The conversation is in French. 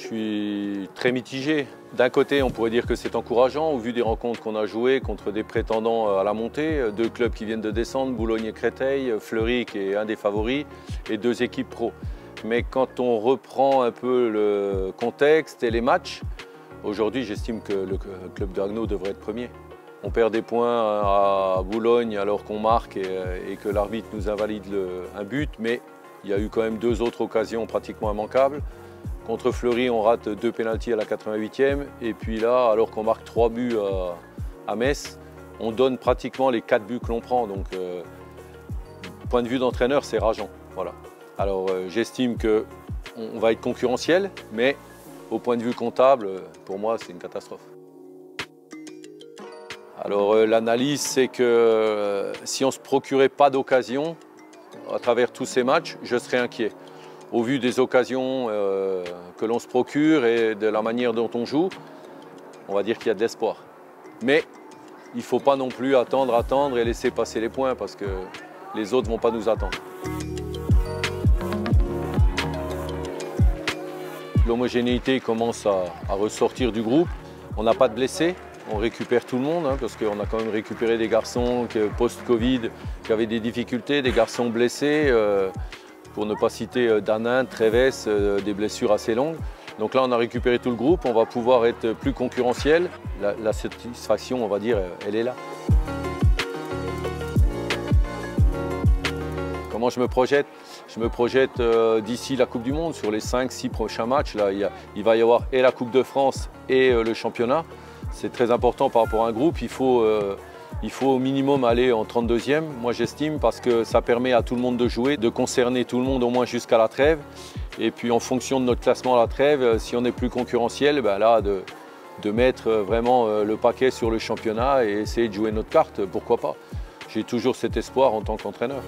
Je suis très mitigé. D'un côté, on pourrait dire que c'est encourageant au vu des rencontres qu'on a jouées contre des prétendants à la montée, deux clubs qui viennent de descendre, Boulogne et Créteil, Fleury qui est un des favoris et deux équipes pro. Mais quand on reprend un peu le contexte et les matchs, aujourd'hui j'estime que le club de Haguenau devrait être premier. On perd des points à Boulogne alors qu'on marque et que l'arbitre nous invalide un but, mais il y a eu quand même deux autres occasions pratiquement immanquables. Contre Fleury, on rate deux pénaltys à la 88e. Et puis là, alors qu'on marque 3 buts à Metz, on donne pratiquement les 4 buts que l'on prend. Donc, point de vue d'entraîneur, c'est rageant. Voilà. Alors, j'estime qu'on va être concurrentiel, mais au point de vue comptable, pour moi, c'est une catastrophe. Alors, l'analyse, c'est que si on ne se procurait pas d'occasion à travers tous ces matchs, je serais inquiet. Au vu des occasions que l'on se procure et de la manière dont on joue, on va dire qu'il y a de l'espoir. Mais il ne faut pas non plus attendre et laisser passer les points parce que les autres ne vont pas nous attendre. L'homogénéité commence à ressortir du groupe. On n'a pas de blessés, on récupère tout le monde parce qu'on a quand même récupéré des garçons post-Covid qui avaient des difficultés, des garçons blessés. Pour ne pas citer Danin, Treves, des blessures assez longues. Donc là, on a récupéré tout le groupe, on va pouvoir être plus concurrentiel. La satisfaction, on va dire, elle est là. Comment je me projette? Je me projette d'ici la Coupe du Monde, sur les 5-6 prochains matchs. Là, il va y avoir et la Coupe de France et le championnat. C'est très important par rapport à un groupe. Il faut au minimum aller en 32e, moi j'estime, parce que ça permet à tout le monde de jouer, de concerner tout le monde au moins jusqu'à la trêve. Et puis en fonction de notre classement à la trêve, si on est plus concurrentiel, ben là de mettre vraiment le paquet sur le championnat et essayer de jouer notre carte, pourquoi pas. J'ai toujours cet espoir en tant qu'entraîneur.